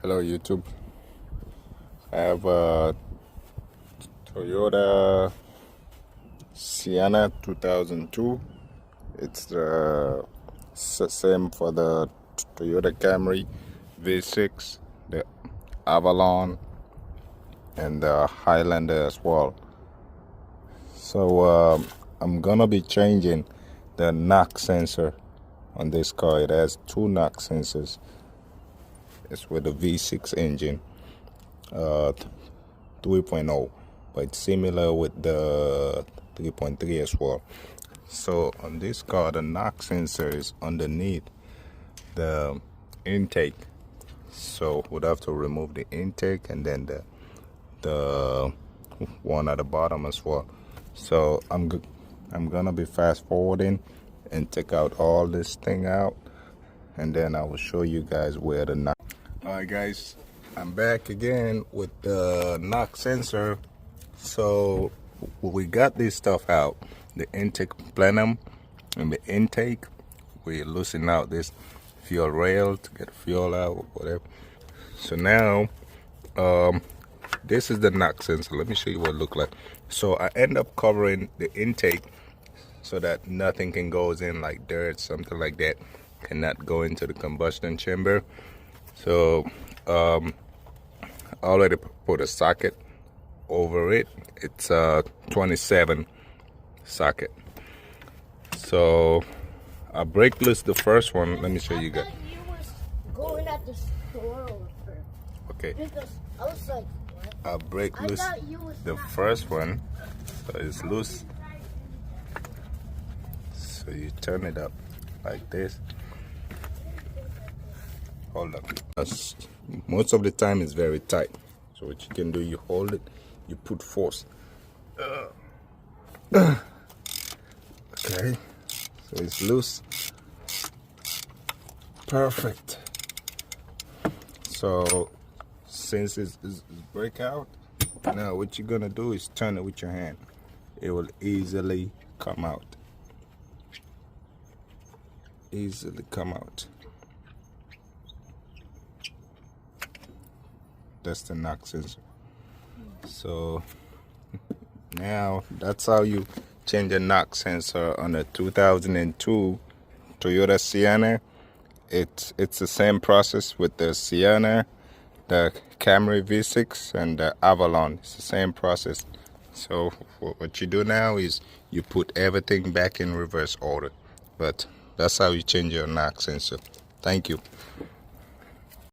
Hello YouTube. I have a Toyota Sienna 2002. It's the same for the Toyota Camry V6, the Avalon, and the Highlander as well. So I'm gonna be changing the knock sensor on this car. It has two knock sensors. It's with a V6 engine, 3.0, but it's similar with the 3.3 as well. So on this car, the knock sensor is underneath the intake. So we'd have to remove the intake and then the one at the bottom as well. So I'm gonna be fast forwarding and take out all this thing out, and then I will show you guys where the knock. Alright guys, I'm back again with the knock sensor. So we got this stuff out, the intake plenum and the intake. We loosen out this fuel rail to get the fuel out or whatever. So now this is the knock sensor. Let me show you what it looks like. So I end up covering the intake so that nothing can go in, like dirt, something like that cannot go into the combustion chamber. So I already put a socket over it. It's a 27 socket. So I break loose the first one. Let me show you guys. I thought you was going at the store or first. Okay. Because I was like, what? I break loose the first one, so it's loose. So you turn it up like this. Hold up. Most of the time it's very tight. So what you can do, you hold it, you put force. Okay, so it's loose. Perfect. So since it's break out, now what you're gonna do is turn it with your hand. It will easily come out. Easily come out. That's the knock sensor. So now that's how you change a knock sensor on a 2002 Toyota Sienna. It's the same process with the Sienna, the Camry V6, and the Avalon. It's the same process. So what you do now is you put everything back in reverse order. But that's how you change your knock sensor. Thank you.